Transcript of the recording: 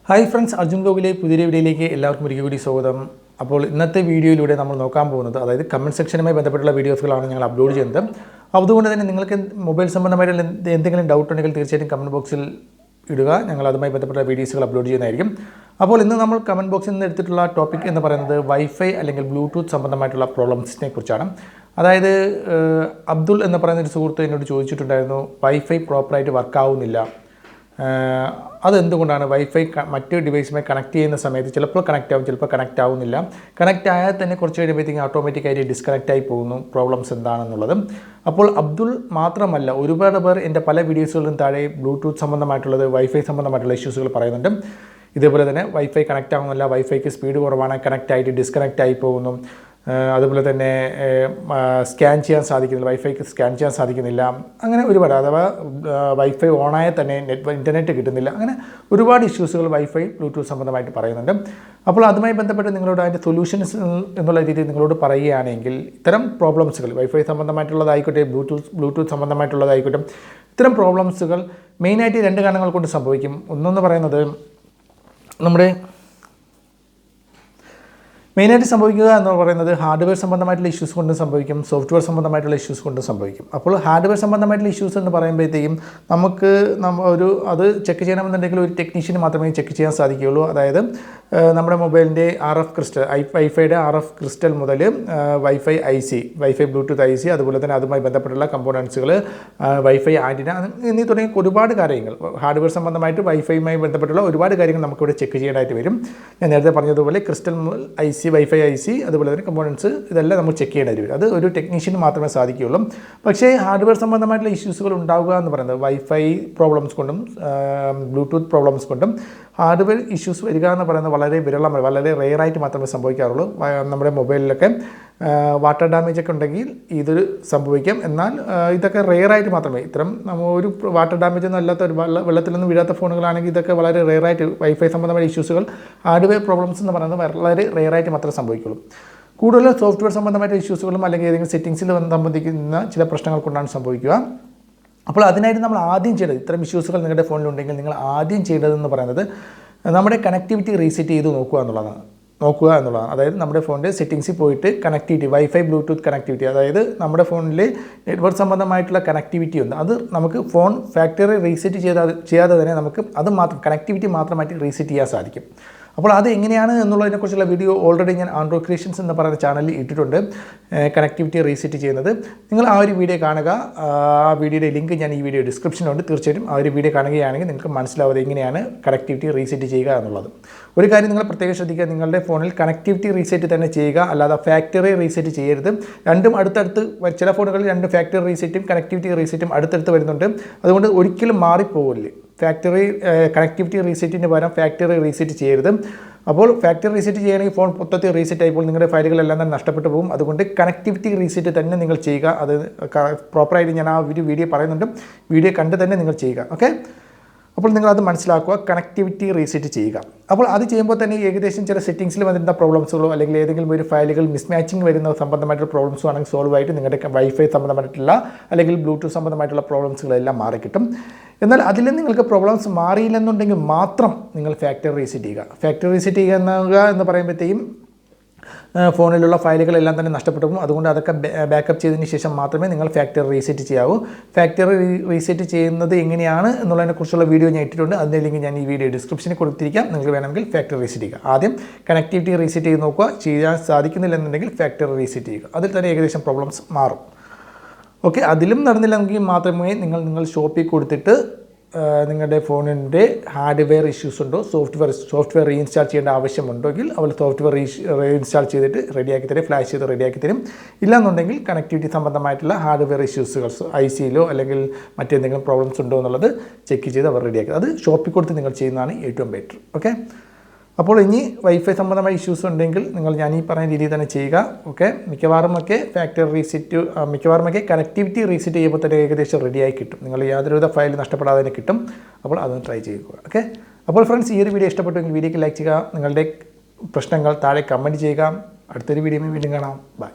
Hi friends, Arjun ഗോകുലെ പുതിയ വീഡിയോയിലേക്ക് എല്ലാവർക്കും ഒരിക്കൽ കൂടി സ്വാഗതം. അപ്പോൾ ഇന്നത്തെ വീഡിയോയിലൂടെ നമ്മൾ നോക്കാൻ പോകുന്നത്, അതായത് കമൻറ്റ് സെക്ഷനുമായി ബന്ധപ്പെട്ടുള്ള വീഡിയോസുകളാണ് ഞങ്ങൾ അപ്ലോഡ് ചെയ്യുന്നത്. അതുകൊണ്ട് തന്നെ നിങ്ങൾക്ക് മൊബൈൽ സംബന്ധമായിട്ടുള്ള എന്തെങ്കിലും ഡൗട്ട് ഉണ്ടെങ്കിൽ തീർച്ചയായിട്ടും കമൻറ്റ് ബോക്സിൽ ഇടുക. ഞങ്ങൾ അതുമായി ബന്ധപ്പെട്ട വീഡിയോസുകൾ അപ്ലോഡ് ചെയ്യുന്നതായിരിക്കും. അപ്പോൾ ഇന്ന് നമ്മൾ കമൻറ്റ് ബോക്സിൽ നിന്ന് എടുത്തിട്ടുള്ള ടോപ്പിക് എന്ന് പറയുന്നത് വൈഫൈ അല്ലെങ്കിൽ ബ്ലൂടൂത്ത് സംബന്ധമായിട്ടുള്ള പ്രോബ്ലംസിനെ കുറിച്ചാണ്. അതായത് അബ്ദുൾ എന്ന് പറയുന്ന ഒരു സുഹൃത്ത് എന്നോട് ചോദിച്ചിട്ടുണ്ടായിരുന്നു, വൈഫൈ പ്രോപ്പറായിട്ട് വർക്കാവുന്നില്ല, അതെന്തുകൊണ്ടാണ്? വൈഫൈ മറ്റ് ഡിവൈസുമായി കണക്ട് ചെയ്യുന്ന സമയത്ത് ചിലപ്പോൾ കണക്റ്റ് ആവും, ചിലപ്പോൾ കണക്റ്റ് ആവുന്നില്ല. കണക്റ്റ് ആയാൽ തന്നെ കുറച്ച് കഴിയുമ്പോഴത്തേക്കും ഓട്ടോമാറ്റിക്കായിട്ട് ഡിസ്കണക്റ്റ് ആയി പോകുന്നു. പ്രോബ്ലംസ് എന്താണെന്നുള്ളത്. അപ്പോൾ അബ്ദുൾ മാത്രമല്ല, ഒരുപാട് പേർ എൻ്റെ പല വീഡിയോസുകളിലും താഴെ ബ്ലൂടൂത്ത് സംബന്ധമായിട്ടുള്ളത്, വൈഫൈ സംബന്ധമായിട്ടുള്ള ഇഷ്യൂസുകൾ പറയുന്നുണ്ട്. ഇതേപോലെ തന്നെ വൈഫൈ കണക്റ്റ് ആവുന്നില്ല, വൈഫൈക്ക് സ്പീഡ് കുറവാണ്, കണക്റ്റ് ആയിട്ട് ഡിസ്കണക്റ്റ് ആയി പോകുന്നു. അതുപോലെ തന്നെ സ്കാൻ ചെയ്യാൻ സാധിക്കുന്നില്ല, വൈഫൈക്ക് സ്കാൻ ചെയ്യാൻ സാധിക്കുന്നില്ല. അങ്ങനെ ഒരുപാട്, അഥവാ വൈഫൈ ഓണായാൽ തന്നെ ഇൻ്റർനെറ്റ് കിട്ടുന്നില്ല. അങ്ങനെ ഒരുപാട് ഇഷ്യൂസുകൾ വൈഫൈ ബ്ലൂടൂത്ത് സംബന്ധമായിട്ട് പറയുന്നുണ്ട്. അപ്പോൾ അതുമായി ബന്ധപ്പെട്ട് നിങ്ങളോട് അതിൻ്റെ സൊല്യൂഷൻസ് എന്നുള്ള രീതിയിൽ നിങ്ങളോട് പറയുകയാണെങ്കിൽ, ഇത്തരം പ്രോബ്ലംസുകൾ വൈഫൈ സംബന്ധമായിട്ടുള്ളതായിക്കോട്ടെ, ബ്ലൂടൂത്ത് സംബന്ധമായിട്ടുള്ളതായിക്കോട്ടെ, ഇത്തരം പ്രോബ്ലംസുകൾ മെയിനായിട്ട് രണ്ട് കാരണങ്ങൾ കൊണ്ട് സംഭവിക്കും. ഒന്നെന്ന് പറയുന്നത്, നമ്മുടെ മെയിനായിട്ട് സംഭവിക്കുക എന്ന് പറയുന്നത് ഹാർഡ്വെയർ സംബന്ധമായിട്ടുള്ള ഇഷ്യൂസ് കൊണ്ട് സംഭവിക്കും, സോഫ്റ്റ്വെയർ സംബന്ധമായിട്ടുള്ള ഇഷ്യൂസ് കൊണ്ട് സംഭവിക്കും. അപ്പോൾ ഹാർഡ്വെയർ സംബന്ധമായിട്ടുള്ള ഇഷ്യൂസ് എന്ന് പറയുമ്പോഴത്തേക്കും നമുക്ക് അത് ചെക്ക് ചെയ്യണമെന്നുണ്ടെങ്കിൽ ഒരു ടെക്നീഷ്യന് മാത്രമേ ചെക്ക് ചെയ്യാൻ സാധിക്കുകയുള്ളൂ. അതായത് നമ്മുടെ മൊബൈലിൻ്റെ RF ക്രിസ്റ്റൽ, വൈഫൈയുടെ RF ക്രിസ്റ്റൽ മുതൽ wifi IC, wifi Bluetooth IC, അതുപോലെ തന്നെ അതുമായി ബന്ധപ്പെട്ടുള്ള കമ്പോണൻസുകൾ, വൈഫൈ ആൻറ്റിന എന്നീ തുടങ്ങിയ ഒരുപാട് കാര്യങ്ങൾ, ഹാർഡ്വെയർ സംബന്ധമായിട്ട് വൈഫൈയുമായി ബന്ധപ്പെട്ടുള്ള ഒരുപാട് കാര്യങ്ങൾ നമുക്കിവിടെ ചെക്ക് ചെയ്യാനായിട്ട് വരും. ഞാൻ നേരത്തെ പറഞ്ഞതുപോലെ ക്രിസ്റ്റൽ മുതൽ വൈഫൈ IC, അതുപോലെ തന്നെ കമ്പോണൻസ്, ഇതെല്ലാം നമ്മൾ ചെക്ക് ചെയ്യേണ്ടി വരും. അത് ഒരു ടെക്നീഷ്യന് മാത്രമേ സാധിക്കുകയുള്ളൂ. പക്ഷേ ഹാർഡ്വെയർ സംബന്ധമായിട്ടുള്ള ഇഷ്യൂസുകൾ ഉണ്ടാവുക എന്ന് പറയുന്നത് വൈഫൈ പ്രോബ്ലംസ് കൊണ്ടും ബ്ലൂടൂത്ത് പ്രോബ്ലംസ് കൊണ്ടും ഹാർഡ്വെയർ ഇഷ്യൂസ് വരിക എന്ന് പറയുന്നത് വളരെ വിരളമാണ്, വളരെ റെയറായിട്ട് മാത്രമേ സംഭവിക്കാറുള്ളൂ. നമ്മുടെ മൊബൈലിലൊക്കെ വാട്ടർ ഡാമേജ് ഒക്കെ ഉണ്ടെങ്കിൽ ഇതൊരു സംഭവിക്കാം. എന്നാൽ ഇതൊക്കെ റെയറായിട്ട് മാത്രമേ, ഇത്തരം ഒരു വാട്ടർ ഡാമേജ് ഒന്നും അല്ലാത്ത, ഒരു വെള്ളത്തിലൊന്നും വീഴാത്ത ഫോണുകളാണെങ്കിൽ ഇതൊക്കെ വളരെ റെയറായിട്ട്, വൈഫൈ സംബന്ധമായ ഇഷ്യൂസുകൾ, ഹാർഡ്വെയർ പ്രോബ്ലംസ് എന്ന് പറയുന്നത് വളരെ റെയറായിട്ട് മാത്രമേ സംഭവിക്കുള്ളൂ. കൂടുതൽ സോഫ്റ്റ്വെയർ സംബന്ധമായിട്ട് ഇഷ്യൂസുകളും അല്ലെങ്കിൽ ഏതെങ്കിലും സെറ്റിംഗ്സിൽ സംബന്ധിക്കുന്ന ചില പ്രശ്നങ്ങൾ കൊണ്ടാണ് സംഭവിക്കുക. അപ്പോൾ അതിനായിട്ട് നമ്മൾ ആദ്യം ചെയ്യേണ്ടത്, ഇത്തരം ഇഷ്യൂസുകൾ നിങ്ങളുടെ ഫോണിലുണ്ടെങ്കിൽ നിങ്ങൾ ആദ്യം ചെയ്യേണ്ടതെന്ന് പറയുന്നത് നമ്മുടെ കണക്ടിവിറ്റി റീസെറ്റ് ചെയ്ത് നോക്കുക എന്നുള്ളതാണ്. അതായത് നമ്മുടെ ഫോണിൻ്റെ സെറ്റിംഗ്സിൽ പോയിട്ട് കണക്ടിവിറ്റി, വൈഫൈ ബ്ലൂടൂത്ത് കണക്ടിവിറ്റി, അതായത് നമ്മുടെ ഫോണിൽ നെറ്റ്വർക്ക് സംബന്ധമായിട്ടുള്ള കണക്ടിവിറ്റി ഉണ്ട്, അത് നമുക്ക് ഫോൺ ഫാക്ടറി റീസെറ്റ് ചെയ്യാതെ തന്നെ നമുക്ക് അത് മാത്രം, കണക്ടിവിറ്റി മാത്രമായിട്ട് റീസെറ്റ് ചെയ്യാൻ സാധിക്കും. അപ്പോൾ അത് എങ്ങനെയാണ് എന്നുള്ളതിനെക്കുറിച്ചുള്ള വീഡിയോ ഓൾറെഡി ഞാൻ ആൻഡ്രോയിഡ് ക്രിയേഷൻസ് എന്ന് പറയുന്ന ചാനലിൽ ഇട്ടിട്ടുണ്ട്, കണക്ടിവിറ്റി റീസെറ്റ് ചെയ്യുന്നത്. നിങ്ങൾ ആ ഒരു വീഡിയോ കാണുക. ആ വീഡിയോയുടെ ലിങ്ക് ഞാൻ ഈ വീഡിയോ ഡിസ്ക്രിപ്ഷനിലുണ്ട്. തീർച്ചയായിട്ടും ആ ഒരു വീഡിയോ കാണുകയാണെങ്കിൽ നിങ്ങൾക്ക് മനസ്സിലാവുന്നത് എങ്ങനെയാണ് കണക്ടിവിറ്റി റീസെറ്റ് ചെയ്യുക എന്നുള്ളത്. ഒരു കാര്യം നിങ്ങൾ പ്രത്യേകം ശ്രദ്ധിക്കുക, നിങ്ങളുടെ ഫോണിൽ കണക്ടിവിറ്റി റീസെറ്റ് തന്നെ ചെയ്യുക, അല്ലാതെ ഫാക്ടറി റീസെറ്റ് ചെയ്യരുത്. രണ്ടും അടുത്തടുത്ത്, ചില ഫോണുകളിൽ രണ്ട് ഫാക്ടറി റീസെറ്റും കണക്ടിവിറ്റി റീസെറ്റും അടുത്തടുത്ത് വരുന്നുണ്ട്. അതുകൊണ്ട് ഒരിക്കലും മാറിപ്പോകില്ല. കണക്ടിവിറ്റി റീസെറ്റിന് പകരം ഫാക്ടറി റീസെറ്റ് ചെയ്യരുത്. അപ്പോൾ ഫാക്ടറി റീസെറ്റ് ചെയ്യുകയാണെങ്കിൽ ഫോൺ മൊത്തത്തിൽ റീസെറ്റ് ആയിപ്പോൾ നിങ്ങളുടെ ഫയലുകളെല്ലാം തന്നെ നഷ്ടപ്പെട്ടു പോകും. അതുകൊണ്ട് കണക്ടിവിറ്റി റീസെറ്റ് തന്നെ നിങ്ങൾ ചെയ്യുക. അത് പ്രോപ്പറായിട്ട് ഞാൻ ആ ഒരു വീഡിയോ പറയുന്നുണ്ട്, വീഡിയോ കണ്ട് തന്നെ നിങ്ങൾ ചെയ്യുക. ഓക്കെ, അപ്പോൾ നിങ്ങളത് മനസ്സിലാക്കുക, കണക്ടിവിറ്റി റീസെറ്റ് ചെയ്യുക. അപ്പോൾ അത് ചെയ്യുമ്പോൾ തന്നെ ഏകദേശം ചില സെറ്റിംഗ്സിൽ വരുന്ന പ്രോബ്ലംസുകളോ അല്ലെങ്കിൽ ഏതെങ്കിലും ഒരു ഫയലുകൾ മിസ്മാച്ചിങ് വരുന്ന സംബന്ധമായിട്ടുള്ള പ്രോബ്ലംസോ ആണെങ്കിൽ സോൾവ് ആയിട്ട് നിങ്ങളുടെ വൈഫൈ സംബന്ധമായിട്ടുള്ള അല്ലെങ്കിൽ ബ്ലൂടൂത്ത് സംബന്ധമായിട്ടുള്ള പ്രോബ്ലംസുകളെല്ലാം മാറിക്കിട്ടും. എന്നാൽ അതിൽ നിങ്ങൾക്ക് പ്രോബ്ലംസ് മാറിയില്ലെന്നുണ്ടെങ്കിൽ മാത്രം നിങ്ങൾ ഫാക്ടറി റീസെറ്റ് ചെയ്യുക. ഫാക്ടറി റീസെറ്റ് ചെയ്യുക എന്ന് പറയുമ്പോഴത്തേക്കും ഫോണിലുള്ള ഫയലുകളെല്ലാം തന്നെ നഷ്ടപ്പെട്ടു പോകും. അതുകൊണ്ട് അതൊക്കെ ബാക്കപ്പ് ചെയ്തതിന് ശേഷം മാത്രമേ നിങ്ങൾ ഫാക്ടറി റീസെറ്റ് ചെയ്യാവൂ. ഫാക്ടറി റീസെറ്റ് ചെയ്യുന്നത് എങ്ങനെയാണ് എന്നുള്ളതിനെക്കുറിച്ചുള്ള വീഡിയോ ഞാൻ ഇട്ടിട്ടുണ്ട്. അതിൻ്റെ ലിങ്ക് ഞാൻ ഈ വീഡിയോ ഡിസ്ക്രിപ്ഷനിൽ കൊടുത്തിരിക്കാം. നിങ്ങൾക്ക് വേണമെങ്കിൽ ഫാക്ടറി റീസെറ്റ് ചെയ്യുക. ആദ്യം കണക്ടിവിറ്റി റീസെറ്റ് ചെയ്ത് നോക്കുക. ചെയ്യാൻ സാധിക്കുന്നില്ലെന്നുണ്ടെങ്കിൽ ഫാക്ടറി റീസെറ്റ് ചെയ്യുക. അതിൽ തന്നെ ഏകദേശം പ്രോബ്ലംസ് മാറും. ഓക്കെ, അതിലും നടന്നില്ലെങ്കിൽ മാത്രമേ നിങ്ങൾ ഷോപ്പിൽ കൊടുത്തിട്ട് നിങ്ങളുടെ ഫോണിൻ്റെ ഹാർഡ്വെയർ ഇഷ്യൂസ് ഉണ്ടോ, സോഫ്റ്റ്വെയർ റീഇൻസ്റ്റാൾ ചെയ്യേണ്ട ആവശ്യമുണ്ടെങ്കിൽ അവർ സോഫ്റ്റ്വെയർ റീഇൻസ്റ്റാൾ ചെയ്തിട്ട് റെഡിയാക്കി തരും, ഫ്ലാഷ് ചെയ്ത് റെഡിയാക്കി തരും. ഇല്ലാന്നുണ്ടെങ്കിൽ കണക്ടിവിറ്റി സംബന്ധമായിട്ടുള്ള ഹാർഡ്വെയർ ഇഷ്യൂസുകൾ ICയിലോ അല്ലെങ്കിൽ മറ്റെന്തെങ്കിലും പ്രോബ്ലംസ് ഉണ്ടോ എന്നുള്ളത് ചെക്ക് ചെയ്ത് അവർ റെഡിയാക്കി, അത് ഷോപ്പിൽ കൊടുത്ത് നിങ്ങൾ ചെയ്യുന്നതാണ് ഏറ്റവും ബെറ്റർ. ഓക്കെ, അപ്പോൾ ഇനി വൈഫൈ സംബന്ധമായ ഇഷ്യൂസ് ഉണ്ടെങ്കിൽ നിങ്ങൾ ഞാൻ ഈ പറഞ്ഞ രീതിയിൽ തന്നെ ചെയ്യുക. ഓക്കെ, മിക്കവാറുമൊക്കെ കണക്ടിവിറ്റി റീസെറ്റ് ചെയ്യുമ്പോൾ തന്നെ ഏകദേശം റെഡിയായി കിട്ടും. നിങ്ങൾ യാതൊരുവിധ ഫയൽ നഷ്ടപ്പെടാതെ തന്നെ കിട്ടും. അപ്പോൾ അതൊന്ന് ട്രൈ ചെയ്യുക. ഓക്കെ, അപ്പോൾ ഫ്രണ്ട്സ്, ഈ ഒരു വീഡിയോ ഇഷ്ടപ്പെട്ടുവെങ്കിൽ വീഡിയോക്ക് ലൈക്ക് ചെയ്യുക, നിങ്ങളുടെ പ്രശ്നങ്ങൾ താഴെ കമൻറ്റ് ചെയ്യുക. അടുത്തൊരു വീഡിയോയിൽ വീണ്ടും കാണാം. ബൈ.